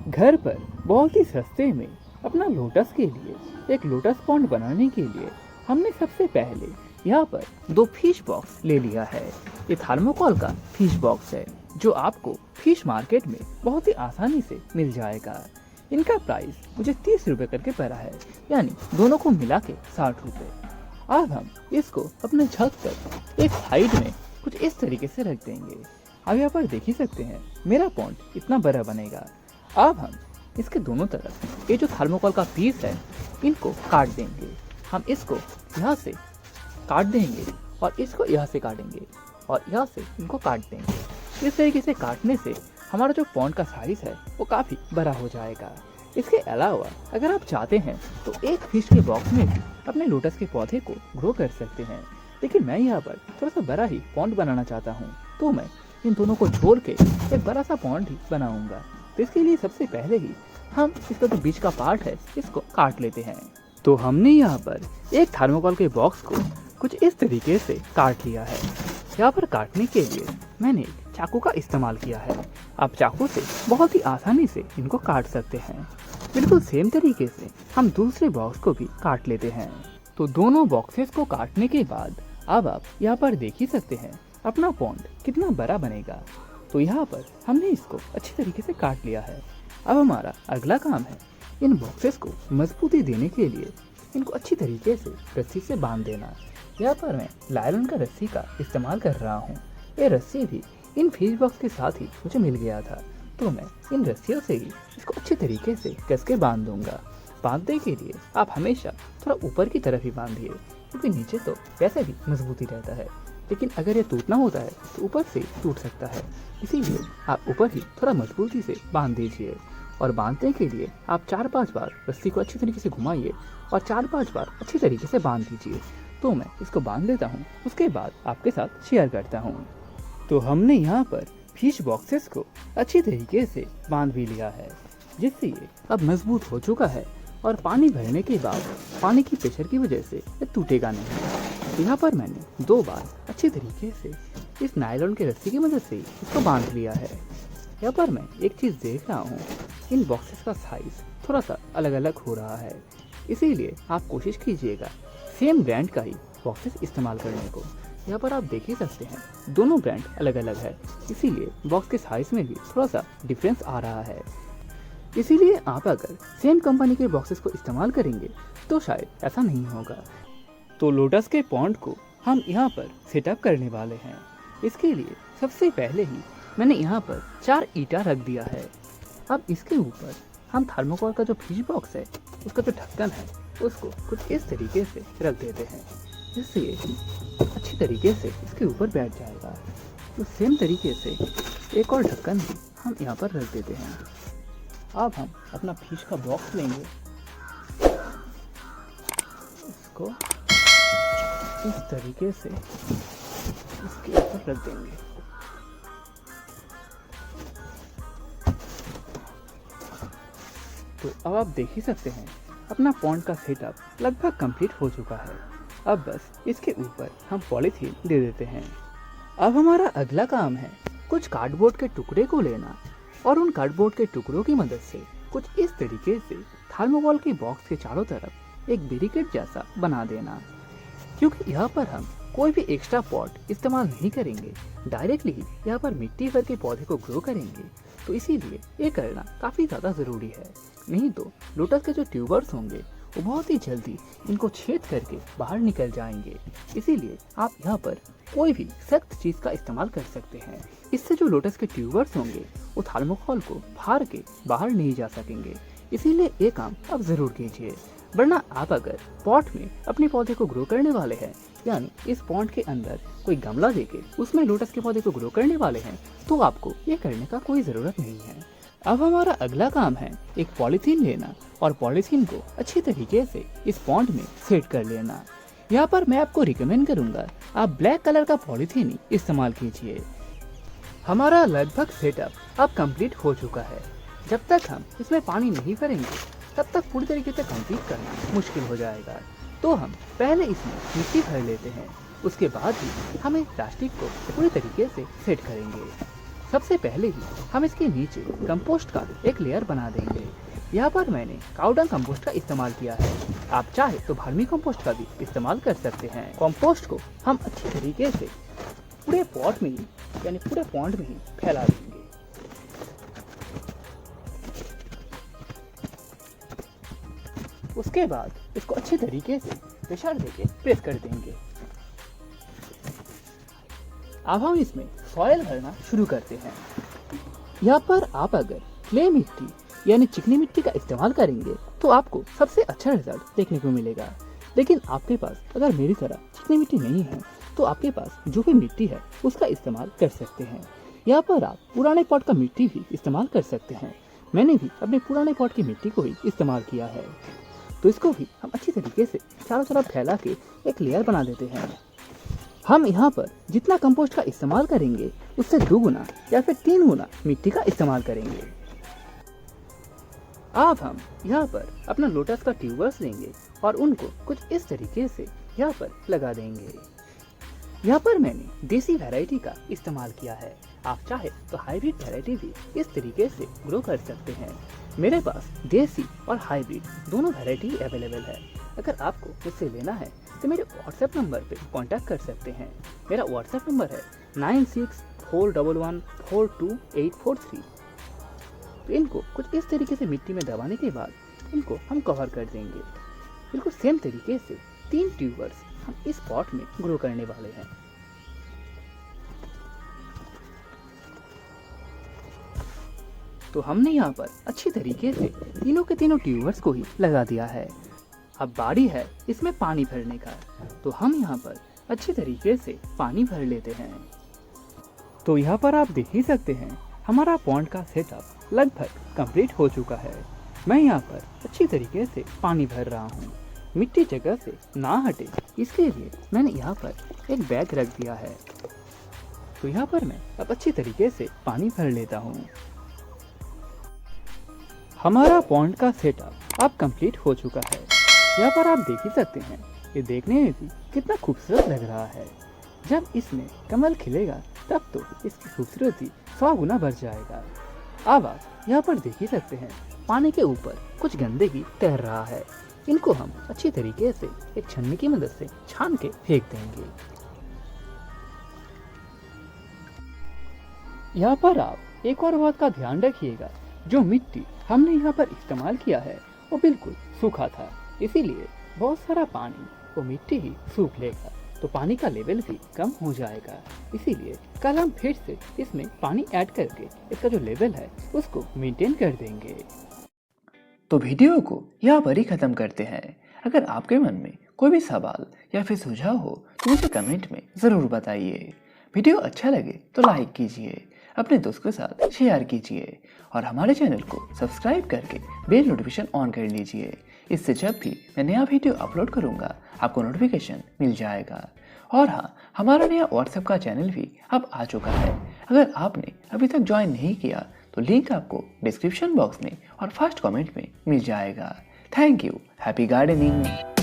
घर पर बहुत ही सस्ते में अपना लोटस के लिए एक लोटस पॉन्ड बनाने के लिए हमने सबसे पहले यहाँ पर 2 फिश बॉक्स ले लिया है। ये थर्मोकोल का फिश बॉक्स है जो आपको फिश मार्केट में बहुत ही आसानी से मिल जाएगा। इनका प्राइस मुझे 30 रुपये करके पड़ा है, यानी दोनों को मिला के 60 रुपये। अब हम इसको अपने छत पर एक साइड में कुछ इस तरीके से रख देंगे। अब यहाँ पर देख ही सकते हैं मेरा पॉन्ड इतना बड़ा बनेगा। अब हम इसके दोनों तरफ ये जो थर्मोकोल का पीस है इनको काट देंगे। हम इसको यहाँ से काट देंगे और इसको यहाँ से काटेंगे और यहाँ से इनको काट देंगे। इस तरीके से काटने से हमारा जो पॉन्ड का साइज है वो काफ़ी बड़ा हो जाएगा। इसके अलावा अगर आप चाहते हैं तो एक फिश के बॉक्स में भी अपने लोटस के पौधे को ग्रो कर सकते हैं, लेकिन मैं यहाँ पर थोड़ा सा बड़ा ही पॉन्ड बनाना चाहता हूँ, तो मैं इन दोनों को जोड़ के एक बड़ा सा पॉन्ड ही बनाऊंगा। तो इसके लिए सबसे पहले ही हम इसका जो बीच का पार्ट है इसको काट लेते हैं। तो हमने यहाँ पर एक थर्मोकोल के बॉक्स को कुछ इस तरीके से काट लिया है। यहाँ पर काटने के लिए मैंने चाकू का इस्तेमाल किया है। आप चाकू से बहुत ही आसानी से इनको काट सकते हैं। बिल्कुल सेम तरीके से हम दूसरे बॉक्स को भी काट लेते हैं। तो दोनों बॉक्सेस को काटने के बाद अब आप यहाँ पर देख ही सकते हैं अपना पॉन्ड कितना बड़ा बनेगा। तो यहाँ पर हमने इसको अच्छी तरीके से काट लिया है। अब हमारा अगला काम है इन बॉक्सेस को मजबूती देने के लिए इनको अच्छी तरीके से रस्सी से बांध देना। यहाँ पर मैं नायलॉन का रस्सी का इस्तेमाल कर रहा हूँ। ये रस्सी भी इन फिश बॉक्स के साथ ही मुझे मिल गया था, तो मैं इन रस्सियों से ही इसको अच्छी तरीके से कस के बांध दूंगा। बांधने के लिए आप हमेशा थोड़ा ऊपर की तरफ ही बांधिए, क्योंकि नीचे तो वैसे भी मजबूती रहता है, लेकिन अगर ये टूटना होता है तो ऊपर से टूट सकता है। इसीलिए आप ऊपर ही थोड़ा मजबूती से बांध दीजिए। और बांधने के लिए आप 4-5 बार रस्सी को अच्छी तरीके से घुमाइए और 4-5 बार अच्छी तरीके से बांध दीजिए। तो मैं इसको बांध लेता हूँ, उसके बाद आपके साथ शेयर करता हूँ। तो हमने यहाँ पर फिश बॉक्सेस को अच्छी तरीके से बांध भी लिया है, जिससे ये अब मजबूत हो चुका है और पानी भरने के बाद पानी की प्रेशर की वजह से ये टूटेगा नहीं। यहाँ पर मैंने 2 बार अच्छी तरीके से इस नायलॉन के रस्सी की मदद से इसको बांध लिया है। यहाँ पर मैं एक चीज़ देख रहा हूँ, इन बॉक्सेस का साइज थोड़ा सा अलग अलग हो रहा है, इसीलिए आप कोशिश कीजिएगा सेम ब्रांड का ही बॉक्सेस इस्तेमाल करने को। यहाँ पर आप देख ही सकते हैं दोनों ब्रांड अलग अलग है, इसीलिए बॉक्स के साइज में भी थोड़ा सा डिफरेंस आ रहा है। इसीलिए आप अगर सेम कंपनी के बॉक्सेस को इस्तेमाल करेंगे तो शायद ऐसा नहीं होगा। तो लोटस के पॉन्ड को हम यहाँ पर सेटअप करने वाले हैं। इसके लिए सबसे पहले ही मैंने यहाँ पर 4 ईंटा रख दिया है। अब इसके ऊपर हम थर्मोकोल का जो फिश बॉक्स है उसका जो ढक्कन है उसको कुछ इस तरीके से रख देते हैं, जिससे ये अच्छी तरीके से इसके ऊपर बैठ जाएगा। तो सेम तरीके से एक और ढक्कन भी हम यहाँ पर रख देते हैं। अब हम अपना फिश का बॉक्स लेंगे, इसको इस तरीके से इसके ऊपर रख देंगे। तो अब आप देख ही सकते हैं अपना पॉन्ड का सेटअप लगभग कंप्लीट हो चुका है। अब बस इसके ऊपर हम पॉलीथीन दे देते हैं। अब हमारा अगला काम है कुछ कार्डबोर्ड के टुकड़े को लेना और उन कार्डबोर्ड के टुकड़ों की मदद से कुछ इस तरीके से थर्मोकोल के बॉक्स के चारों तरफ एक बैरिकेड जैसा बना देना। क्योंकि यहाँ पर हम कोई भी एक्स्ट्रा पॉट इस्तेमाल नहीं करेंगे, डायरेक्टली ही यहाँ पर मिट्टी भर के पौधे को ग्रो करेंगे, तो इसीलिए ये करना काफ़ी ज़्यादा ज़रूरी है। नहीं तो लोटस के जो ट्यूबर्स होंगे वो बहुत ही जल्दी इनको छेद करके बाहर निकल जाएंगे। इसीलिए आप यहाँ पर कोई भी सख्त चीज़ का इस्तेमाल कर सकते हैं। इससे जो लोटस के ट्यूबर्स होंगे वो थर्मोकोल को फाड़ के बाहर नहीं जा सकेंगे। इसीलिए ये काम आप ज़रूर कीजिए, वरना आप अगर पॉट में अपने पौधे को ग्रो करने वाले हैं, यानी इस पॉन्ड के अंदर कोई गमला देके उसमें लोटस के पौधे को ग्रो करने वाले हैं, तो आपको ये करने का कोई ज़रूरत नहीं है। अब हमारा अगला काम है एक पॉलीथीन लेना और पॉलीथीन को अच्छी तरीके से इस पॉन्ड में सेट कर लेना। यहाँ पर मैं आपको रिकमेंड करूँगा आप ब्लैक कलर का पॉलीथीन ही इस्तेमाल कीजिए। हमारा लगभग सेटअप अब कंप्लीट हो चुका है। जब तक हम इसमें पानी नहीं भरेंगे तब तक पूरी तरीके से कंप्लीट करना मुश्किल हो जाएगा। तो हम पहले इसमें मिट्टी भर लेते हैं, उसके बाद ही हम इस प्लास्टिक को पूरी तरीके से सेट करेंगे। सबसे पहले ही हम इसके नीचे कंपोस्ट का एक लेयर बना देंगे। यहाँ पर मैंने काउडंग कंपोस्ट का इस्तेमाल किया है। आप चाहे तो वर्मी कंपोस्ट का भी इस्तेमाल कर सकते हैं। कंपोस्ट को हम अच्छी तरीके से पूरे पॉट में ही यानी पूरे पॉन्ड में ही फैला देंगे। उसके बाद इसको अच्छी तरीके से प्रेशर देके प्रेस कर देंगे। अब हम इसमें सॉइल भरना शुरू करते हैं। यहाँ पर आप अगर क्ले मिट्टी यानी चिकनी मिट्टी का इस्तेमाल करेंगे तो आपको सबसे अच्छा रिजल्ट देखने को मिलेगा। लेकिन आपके पास अगर मेरी तरह चिकनी मिट्टी नहीं है तो आपके पास जो भी मिट्टी है उसका इस्तेमाल कर सकते हैं। यहाँ पर आप पुराने पॉट का मिट्टी भी इस्तेमाल कर सकते हैं। मैंने भी अपने पुराने पॉट की मिट्टी को ही इस्तेमाल किया है। तो इसको भी हम अच्छी तरीके से चारों तरफ फैला के एक लेयर बना देते हैं। हम यहाँ पर जितना कंपोस्ट का इस्तेमाल करेंगे उससे 2 गुना या फिर 3 गुना मिट्टी का इस्तेमाल करेंगे। अब हम यहाँ पर अपना लोटस का ट्यूबर्स लेंगे और उनको कुछ इस तरीके से यहाँ पर लगा देंगे। यहाँ पर मैंने देसी वैरायटी का इस्तेमाल किया है। आप चाहे तो हाइब्रिड वैरायटी भी इस तरीके से ग्रो कर सकते हैं। मेरे पास देसी और हाइब्रिड दोनों वैरायटी अवेलेबल है। अगर आपको मुझसे लेना है तो मेरे व्हाट्सएप नंबर पे कांटेक्ट कर सकते हैं। मेरा व्हाट्सएप नंबर है 9641142843। तो इनको कुछ इस तरीके से मिट्टी में दबाने के बाद इनको हम कवर कर देंगे। बिल्कुल सेम तरीके से 3 ट्यूबर्स हम इस पॉट में ग्रो करने वाले हैं। तो हमने यहाँ पर अच्छी तरीके से तीनों के तीनों ट्यूबर्स को ही लगा दिया है। अब बारी है इसमें पानी भरने का। तो हम यहाँ पर अच्छी तरीके से पानी भर लेते हैं। तो यहाँ पर आप देख ही सकते हैं हमारा पॉन्ड का सेटअप लगभग कंप्लीट हो चुका है। मैं यहाँ पर अच्छी तरीके से पानी भर रहा हूँ। मिट्टी जगह से ना हटे इसके लिए मैंने यहाँ पर एक बैग रख दिया है। तो यहाँ पर मैं अब अच्छी तरीके से पानी भर लेता हूँ। हमारा पॉन्ड का सेटअप अब कंप्लीट हो चुका है। यहाँ पर आप देख ही सकते हैं ये देखने में भी कितना खूबसूरत लग रहा है। जब इसमें कमल खिलेगा तब तो इसकी खूबसूरती 100 गुना बढ़ जाएगा। अब आप यहाँ पर देख ही सकते हैं पानी के ऊपर कुछ गंदगी तैर रहा है। इनको हम अच्छी तरीके से एक छन्नी की मदद से छान के फेंक देंगे। यहाँ पर आप एक और बात का ध्यान रखिएगा, जो मिट्टी हमने यहाँ पर इस्तेमाल किया है वो बिल्कुल सूखा था, इसीलिए बहुत सारा पानी वो मिट्टी ही सूख लेगा तो पानी का लेवल भी कम हो जाएगा। इसीलिए कल हम फिर से इसमें पानी ऐड करके इसका जो लेवल है उसको मेंटेन कर देंगे। तो वीडियो को यहाँ पर ही खत्म करते हैं। अगर आपके मन में कोई भी सवाल या फिर सुझाव हो तो मुझे कमेंट में ज़रूर बताइए। वीडियो अच्छा लगे तो लाइक कीजिए, अपने दोस्त के साथ शेयर कीजिए और हमारे चैनल को सब्सक्राइब करके बेल नोटिफिकेशन ऑन कर लीजिए। इससे जब भी मैं नया वीडियो अपलोड करूँगा आपको नोटिफिकेशन मिल जाएगा। और हाँ, हमारा नया व्हाट्सएप का चैनल भी अब आ चुका है। अगर आपने अभी तक ज्वाइन नहीं किया तो लिंक आपको डिस्क्रिप्शन बॉक्स में और फर्स्ट कमेंट में मिल जाएगा। Thank you. Happy gardening.